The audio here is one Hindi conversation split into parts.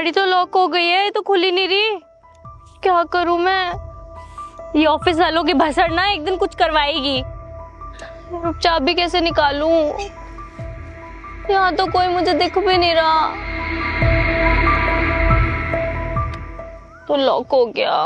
गाड़ी तो लॉक हो गई है, ये तो खुल ही नहीं रही। क्या करूं मैं? ये ऑफिस वालों की भसड़ ना एक दिन कुछ करवाएगी। अब चाबी कैसे निकालूं? यहाँ तो कोई मुझे दिख भी नहीं रहा। तो लॉक हो गया।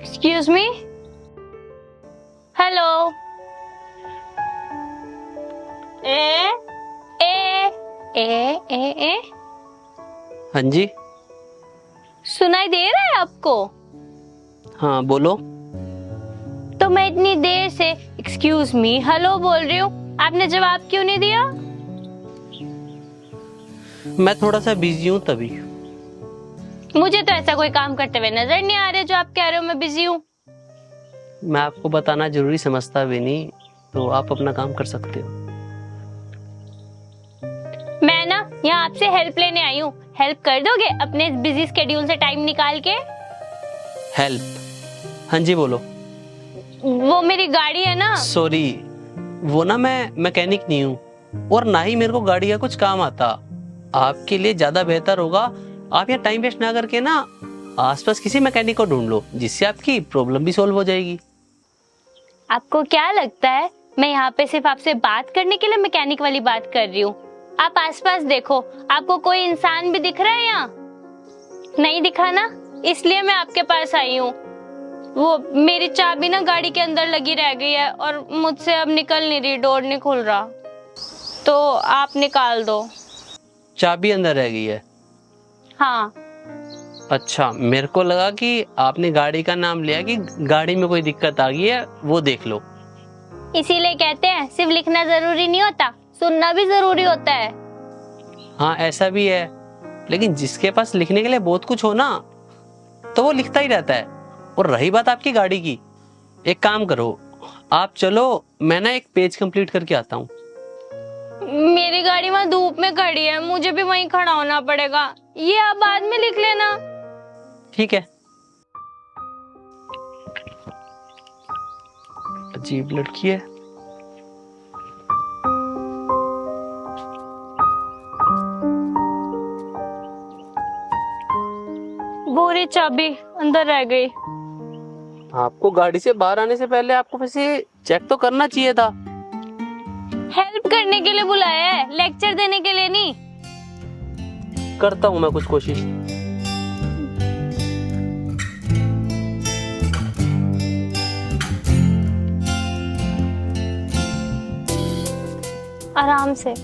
Excuse me? Hello? ए? हाँ जी। सुनाई दे रहा है आपको? हाँ बोलो। तो मैं इतनी देर से एक्सक्यूज मी हेलो बोल रही हूँ, आपने जवाब क्यों नहीं दिया? मैं थोड़ा सा बिजी हूँ तभी। मुझे तो ऐसा कोई काम करते हुए नजर नहीं आ रहे जो आप कह रहे हो मैं बिजी हूँ। मैं आपको बताना जरूरी समझता भी नहीं, तो आप अपना काम कर सकते हो। मैं ना यहाँ आपसे हेल्प लेने आई हूँ, हेल्प कर दोगे अपने बिजी स्केड्यूल से टाइम निकाल के? हेल्प? हाँ जी बोलो। वो मेरी गाड़ी है ना। सॉरी, वो ना मैं मैकेनिक नहीं हूँ और ना ही मेरे को गाड़ी का कुछ काम आता। आपके लिए ज्यादा बेहतर होगा आप यहाँ टाइम वेस्ट ना करके ना आसपास किसी मैकेनिक को ढूंढ लो, जिससे आपकी प्रॉब्लम भी सॉल्व हो जाएगी। आपको क्या लगता है मैं यहाँ पे सिर्फ आपसे बात करने के लिए मैकेनिक वाली बात कर रही हूँ? आप आसपास देखो, आपको कोई इंसान भी दिख रहा है यहाँ? नहीं दिखा ना, इसलिए मैं आपके पास आई हूँ। वो मेरी चाबी ना गाड़ी के अंदर लगी रह गई है और मुझसे अब निकल नहीं रही, डोर नहीं खुल रहा, तो आप निकाल दो। चाबी अंदर रह गई है? हाँ। अच्छा, मेरे को लगा कि आपने गाड़ी का नाम लिया कि गाड़ी में कोई दिक्कत आ गई है, वो देख लो। इसीलिए कहते हैं सिर्फ लिखना जरूरी नहीं होता, सुनना भी जरूरी होता है। हाँ ऐसा भी है, लेकिन जिसके पास लिखने के लिए बहुत कुछ हो ना, तो वो लिखता ही रहता है। और रही बात आपकी गाड़ी की, एक काम करो, आप चलो, मैं ना एक पेज कंप्लीट करके आता हूँ। मेरी गाड़ी वहाँ धूप में खड़ी है, मुझे भी वहीं खड़ा होना पड़ेगा। ये आप बाद में लिख लेना। ठीक है। अजीब लड़की है। वो रही चाबी अंदर रह गई। आपको गाड़ी से बाहर आने से पहले आपको वैसे चेक तो करना चाहिए था। हेल्प करने के लिए बुलाया है, लेक्चर देने के लिए नहीं। करता हूँ मैं कुछ कोशिश। आराम से।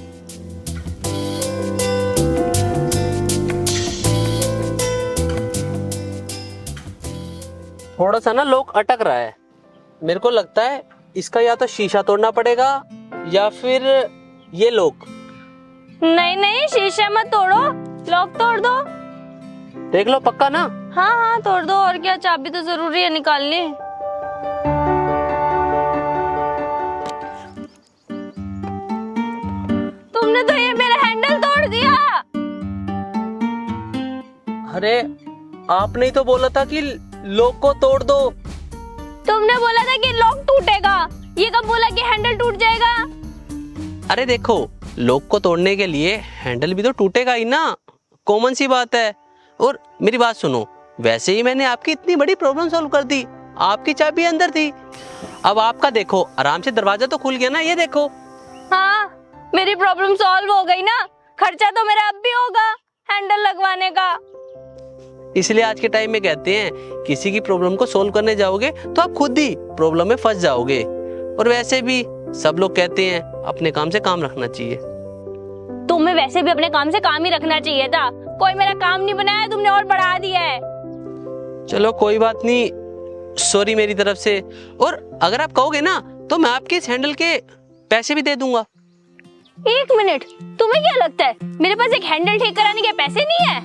थोड़ा सा ना लॉक अटक रहा है, मेरे को लगता है इसका या तो शीशा तोड़ना पड़ेगा या फिर ये लॉक। नहीं नहीं, शीशा मत तोड़ो, लॉक तोड़ दो। देख लो पक्का ना? हाँ हाँ तोड़ दो, और क्या, चाबी तो जरूरी है निकालनी। तुमने तो ये मेरा हैंडल तोड़ दिया। अरे आपने ही तो बोला था कि लॉक को तोड़ दो। तुमने बोला था कि लॉक टूटेगा, ये कब बोला कि हैंडल टूट जाएगा? अरे देखो, लॉक को तोड़ने के लिए हैंडल भी तो टूटेगा ही ना, कॉमन सी बात है। और मेरी बात सुनो, वैसे ही मैंने आपकी इतनी बड़ी प्रॉब्लम सॉल्व कर दी, आपकी चाबी अंदर थी। अब आपका देखो, आराम से दरवाजा तो खुल गया ना, ये देखो। हाँ, मेरी प्रॉब्लम सॉल्व हो गई ना, खर्चा तो मेरा अब भी होगा हैंडल लगवाने का। इसलिए आज के टाइम में कहते हैं, किसी की प्रॉब्लम को सोल्व करने जाओगे तो आप खुद ही प्रॉब्लम में फंस जाओगे। और वैसे भी सब लोग कहते हैं अपने काम से काम रखना चाहिए। तुम्हें वैसे भी अपने काम से काम ही रखना चाहिए था, कोई मेरा काम नहीं बनाया, तुमने और बढ़ा दिया है। चलो कोई बात नहीं, सॉरी मेरी तरफ से। और अगर आप कहोगे ना तो मैं आपके इस हैंडल के पैसे भी दे दूंगा। एक मिनट, तुम्हें क्या लगता है मेरे पास एक हैंडल ठीक कराने के पैसे नहीं है?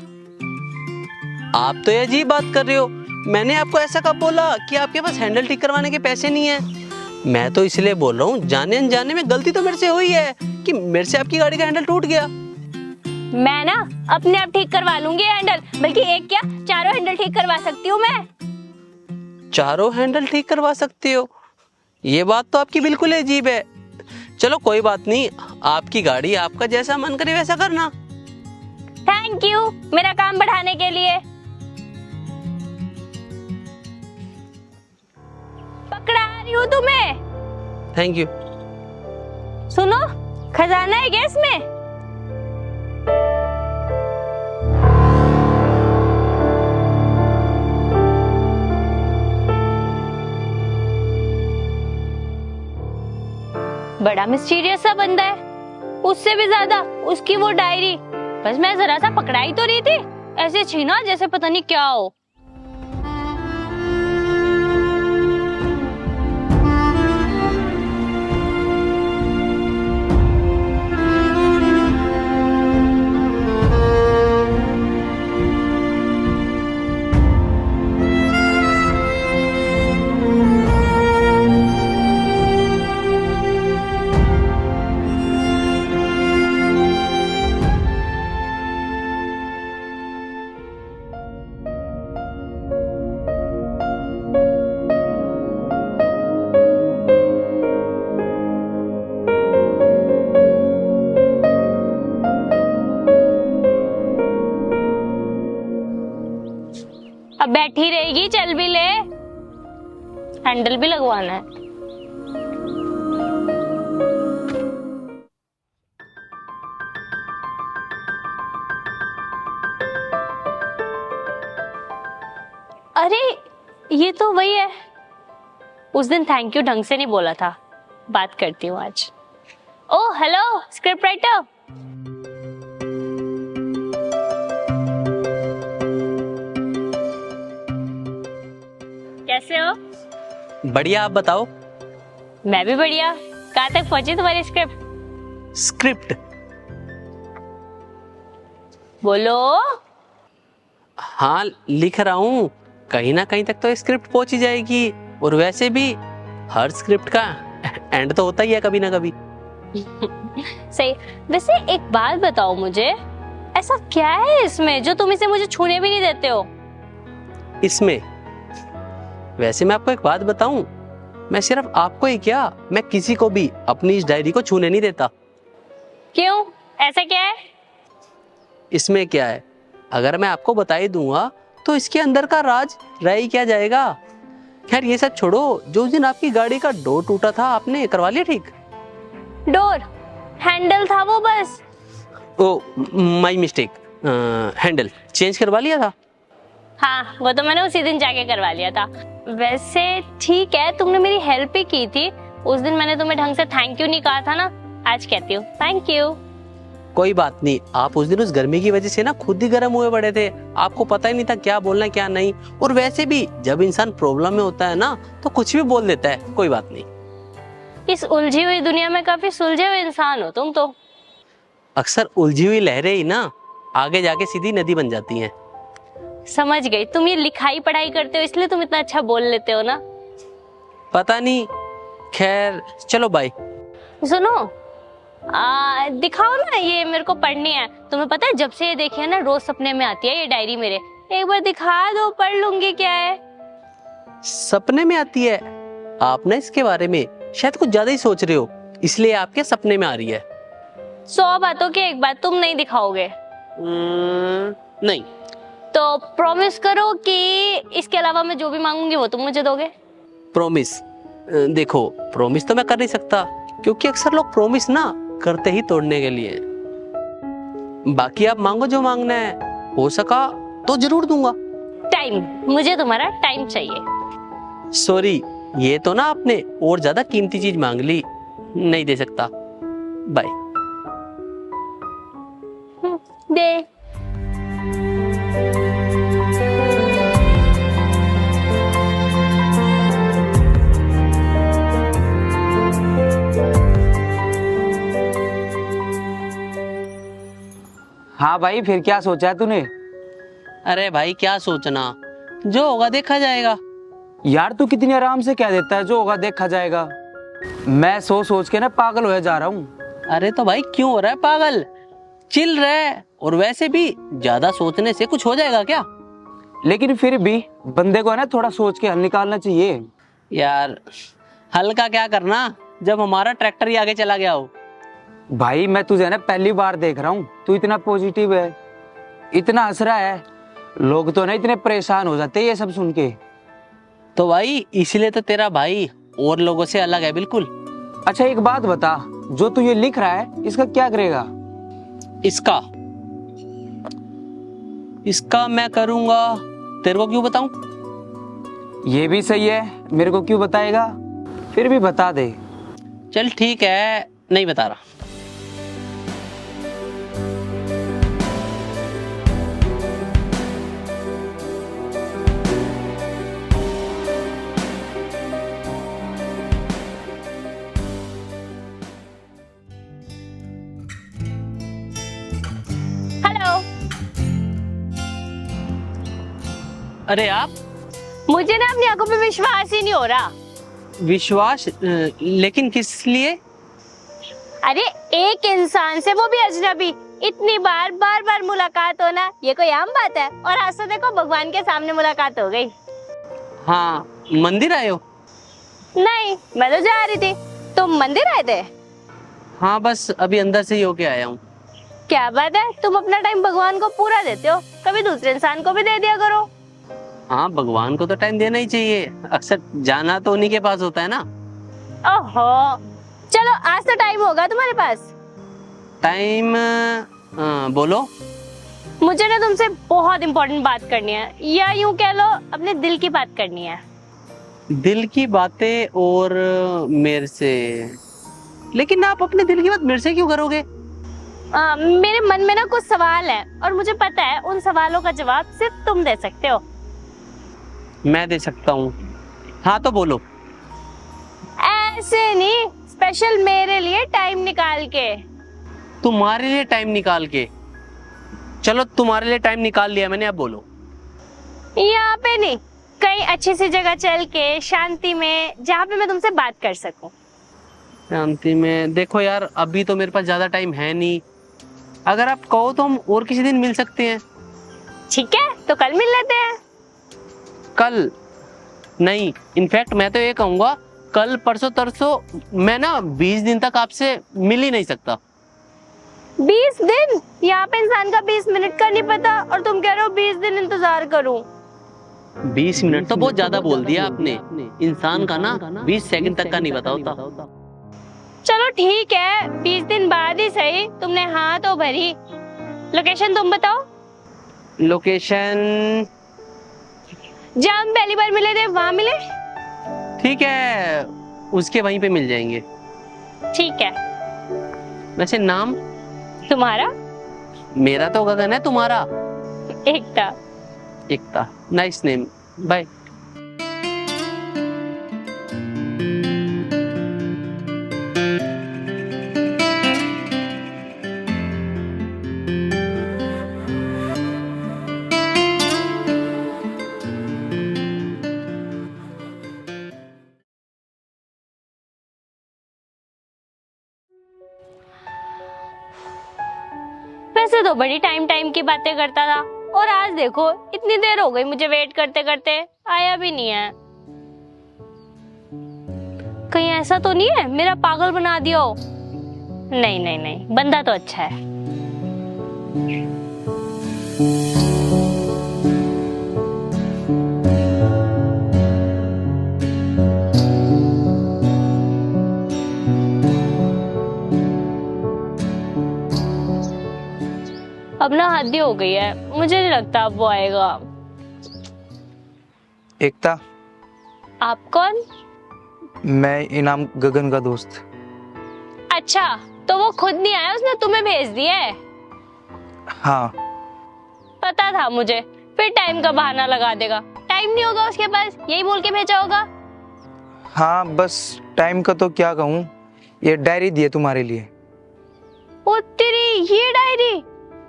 आप तो ये अजीब बात कर रहे हो, मैंने आपको ऐसा कब बोला कि आपके पास हैंडल ठीक करवाने के पैसे नहीं है? मैं तो इसलिए बोल रहा हूँ, जाने अनजाने में गलती तो मेरे से हुई है कि मेरे से आपकी गाड़ी का हैंडल टूट गया। मैं ना अपने आप ठीक करवा लूंगी हैंडल, बल्कि एक क्या चारों हैंडल ठीक करवा सकती हूँ मैं। चारों हैंडल ठीक करवा सकती हो? ये बात तो आपकी बिल्कुल अजीब है। चलो कोई बात नहीं, आपकी गाड़ी, आपका जैसा मन करे वैसा करना। थैंक यू मेरा काम बढ़ाने के लिए। पकड़ा रही हूँ तुम्हें। Thank you. सुनो, खजाना है क्या इसमें? बड़ा मिस्टीरियस सा बंदा है, उससे भी ज्यादा उसकी वो डायरी। बस मैं जरा सा पकड़ाई तो रही थी, ऐसे छीना जैसे पता नहीं क्या हो। अब बैठी रहेगी, चल भी ले, हैंडल भी लगवाना है। अरे ये तो वही है, उस दिन थैंक यू ढंग से नहीं बोला था। बात करती हूँ आज। Oh hello script writer. कैसे हो? बढ़िया, आप बताओ। मैं भी बढ़िया। कहाँ तक पहुंची तुम्हारी स्क्रिप्ट? स्क्रिप्ट? बोलो। हाँ लिख रहा हूँ, कहीं ना कहीं तक तो स्क्रिप्ट पहुंच ही जाएगी। और वैसे भी हर स्क्रिप्ट का एंड तो होता ही है कभी ना कभी। सही। वैसे एक बात बताओ मुझे, ऐसा क्या है इसमें जो तुम इसे मुझे छूने भी नहीं देते हो? इसमें? वैसे मैं आपको एक बात बताऊं, मैं सिर्फ आपको ही क्या, मैं किसी को भी अपनी इस डायरी को छूने नहीं देता। क्यों, ऐसा क्या है? इसमें क्या है, अगर मैं आपको बता ही दूंगा तो इसके अंदर का राज रह ही क्या जाएगा। खैर ये सब छोड़ो, जो उस दिन आपकी गाड़ी का डोर टूटा था, आपने करवा लिया ठीक? डोर? हैंडल था वो बस। Oh my mistake, handle change करवा लिया था? हाँ वो तो मैंने उसी दिन जाके करवा लिया था। वैसे ठीक है, तुमने मेरी हेल्प ही की थी। उस दिन मैंने तुम्हें ढंग से थैंक यू नहीं कहा था ना, आज कहती हूँ थैंक यू। कोई बात नहीं, आप उस दिन उस गर्मी की वजह से ना खुद ही गर्म हुए पड़े थे, आपको पता ही नहीं था क्या बोलना क्या नहीं। और वैसे भी जब इंसान प्रॉब्लम में होता है ना तो कुछ भी बोल देता है, कोई बात नहीं। इस उलझी हुई दुनिया में काफी सुलझे हुए इंसान हो तुम तो। अक्सर उलझी हुई लहरें ही ना आगे जाके सीधी नदी बन जाती हैं। समझ गई, तुम ये लिखाई पढ़ाई करते हो इसलिए तुम इतना अच्छा बोल लेते हो ना। पता नहीं, खैर चलो बाय। सुनो, दिखाओ ना, ये मेरे को पढ़नी है। तुम्हें पता है जब से ये देखी है ना, रोज सपने में आती है ये डायरी मेरे। एक बार दिखा दो, पढ़ लूंगी। क्या है? सपने में आती है? आप ना इसके बारे में शायद कुछ ज्यादा ही सोच रहे हो, इसलिए आपके सपने में आ रही है। 100 बातों की एक बात, तुम नहीं दिखाओगे? नहीं। तो प्रॉमिस करो कि इसके अलावा मैं जो भी मांगूंगी वो तुम मुझे दोगे। प्रॉमिस? देखो प्रॉमिस तो मैं कर नहीं सकता, क्योंकि अक्सर लोग प्रॉमिस ना करते ही तोड़ने के लिए। बाकी आप मांगो जो मांगना है, हो सका तो जरूर दूंगा। टाइम, मुझे तुम्हारा टाइम चाहिए। सॉरी, ये तो ना आपने और ज्यादा कीमती चीज मांग ली, नहीं दे सकता। बाय। दे। हाँ भाई, फिर क्या सोचा है तूने? अरे भाई क्या सोचना, जो होगा देखा जाएगा। यार तू कितनी आराम से कह देता है जो होगा देखा जाएगा। मैं सोच सोच के ना पागल होया जा रहा हूँ। अरे तो भाई क्यों हो रहा है पागल? चिल रहे, और वैसे भी ज्यादा सोचने से कुछ हो जाएगा क्या? लेकिन फिर भी बंदे को है ना थोड़ा सोच के हल निकालना चाहिए। यार हल का क्या करना जब हमारा ट्रैक्टर ही आगे चला गया हो। भाई मैं तुझे ना पहली बार देख रहा हूँ, तू इतना पॉजिटिव है, इतना हंस रहा है। लोग तो ना इतने परेशान हो जाते हैं ये सब सुन के। तो भाई इसीलिए तो तेरा भाई और लोगों से अलग है बिल्कुल। अच्छा एक बात बता, जो तू ये लिख रहा है इसका क्या करेगा? इसका इसका मैं करूंगा, तेरे को क्यों बताऊं? ये भी सही है, मेरे को क्यों बताएगा? फिर भी बता दे। चल ठीक है, नहीं बता रहा। हेलो। अरे आप? मुझे ना अपनी आंखों पे विश्वास ही नहीं हो रहा। विश्वास? लेकिन किस लिए? अरे एक इंसान से, वो भी अजनबी, इतनी बार बार मुलाकात होना ये कोई आम बात है? और आज तो देखो भगवान के सामने मुलाकात हो गई। हाँ, मंदिर आए हो? नहीं, मैं तो जा रही थी। तुम मंदिर आए थे? हाँ बस अभी अंदर से ही होके आया हूँ। क्या बात है, तुम अपना टाइम भगवान को पूरा देते हो, कभी दूसरे इंसान को भी दे दिया करो। हाँ, भगवान को तो टाइम देना ही चाहिए, अक्सर जाना तो उन्हीं के पास होता है ना। ओहो, चलो आज तो टाइम होगा तुम्हारे पास? टाइम? बोलो। मुझे ना तुमसे बहुत इम्पोर्टेंट बात करनी है, या यूं कह लो अपने दिल की बात करनी है। दिल की बातें? और मेरे से? लेकिन आप अपने दिल की बात मेरे से क्यों करोगे? मेरे मन में ना कुछ सवाल है, और मुझे पता है उन सवालों का जवाब सिर्फ तुम दे सकते हो। मैं दे सकता हूँ? हाँ तो बोलो। ऐसे नहीं, स्पेशल मेरे लिए टाइम निकाल के। तुम्हारे लिए टाइम निकाल के? चलो तुम्हारे लिए टाइम निकाल लिया मैंने, अब बोलो। यहाँ पे नहीं, कहीं अच्छी सी जगह चल के शांति में, जहाँ पे मैं तुमसे बात कर सकूं। शांति में? देखो यार अभी तो मेरे पास ज्यादा टाइम है नहीं, अगर आप कहो तो हम और किसी दिन मिल सकते हैं। ठीक है, तो कल मिल लेते हैं। कल? नहीं, इनफैक्ट मैं तो ये कहूंगा कल परसों तरसों। मैं ना 20 दिन तक आपसे मिल ही नहीं सकता। 20 दिन? यहाँ पे इंसान का 20 मिनट का नहीं पता, और तुम कह रहे हो 20 दिन इंतजार करूं। 20 मिनट तो बहुत ज्यादा बोल दिया आपने। इंसान का ना 20 सेकंड तक का नहीं पता होता। चलो ठीक है, 20 दिन बाद ही सही। तुमने हाँ तो भरी। लोकेशन तुम बताओ। लोकेशन? जहाँ हम पहली बार मिले थे वहाँ मिले। ठीक है, उसके वहीं पे मिल जाएंगे। ठीक है। वैसे नाम? तुम्हारा? मेरा तो गगन है, तुम्हारा? एकता। एकता, नाइस नेम, बाय। वैसे तो बड़ी टाइम की बातें करता था, और आज देखो इतनी देर हो गई मुझे वेट करते करते, आया भी नहीं है। कहीं ऐसा तो नहीं है मेरा पागल बना दिया हो? नहीं नहीं नहीं, बंदा तो अच्छा है। अब ना हद ही हो गई है, मुझे नहीं लगता अब वो आएगा। एकता, आप कौन? मैं इनाम गगन का दोस्त। अच्छा, तो वो खुद नहीं आया, उसने तुम्हें भेज दिया है? हाँ। पता था मुझे, फिर टाइम का बहाना लगा देगा। टाइम नहीं होगा उसके पास, यही बोल के भेजा होगा। हाँ बस टाइम का तो क्या कहूँ, ये डायरी दी है तुम्हारे लिए। ओ तेरी,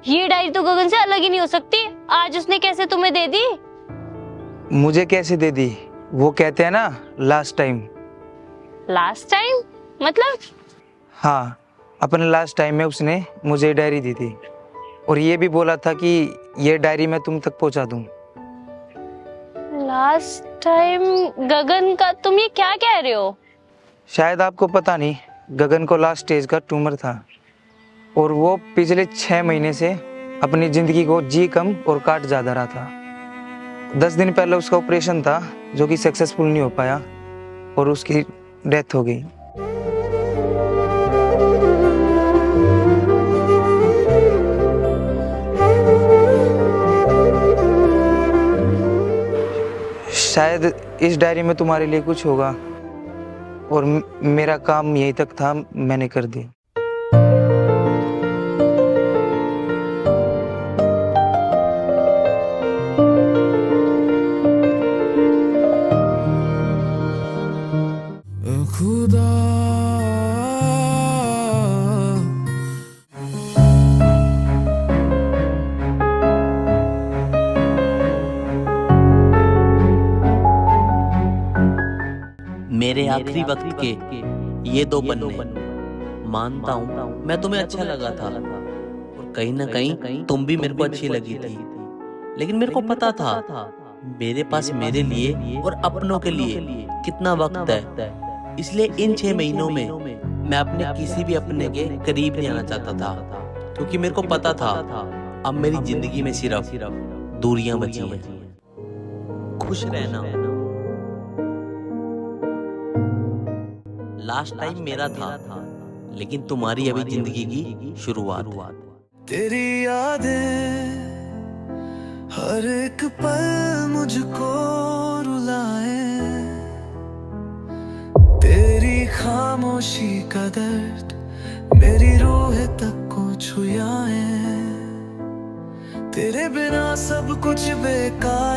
ये डायरी तो गगन से अलग ही नहीं हो सकती। आज उसने कैसे तुम्हें दे दी? मुझे कैसे दे दी? वो कहते हैं ना लास्ट टाइम। लास्ट टाइम मतलब? हाँ, अपने लास्ट टाइम में उसने मुझे डायरी दी थी। और ये भी बोला था कि ये डायरी मैं तुम तक पहुंचा दूं। लास्ट टाइम गगन का तुम ये क्या कह रहे हो? शायद आपको पता नहीं, गगन को लास्ट स्टेज का ट्यूमर था और वो पिछले 6 महीने से अपनी जिंदगी को जी कम और काट ज्यादा रहा था। 10 दिन पहले उसका ऑपरेशन था जो कि सक्सेसफुल नहीं हो पाया और उसकी डेथ हो गई। शायद इस डायरी में तुम्हारे लिए कुछ होगा और मेरा काम यहीं तक था, मैंने कर दिया। खुदा मेरे आखिरी वक्त के ये 2 पन्ने, मानता हूँ मैं तुम्हें अच्छा लगा था और कहीं ना कहीं तुम भी मेरे को अच्छी लगी थी, लेकिन मेरे को पता था मेरे पास मेरे लिए और अपनों के लिए कितना वक्त है, इसलिए इन 6 महीनों में मैं अपने किसी भी अपने के करीब नहीं आना चाहता था, क्योंकि मेरे को पता था अब मेरी जिंदगी में सिर्फ दूरियां बची हैं। खुश रहना। लास्ट टाइम मेरा था, लेकिन तुम्हारी अभी जिंदगी की शुरुआत। तेरी यादें हर एक पल मुझको रुलाए, तेरी खामोशी का दर्द मेरी रूह तक को छुआए। तेरे बिना सब कुछ बेकार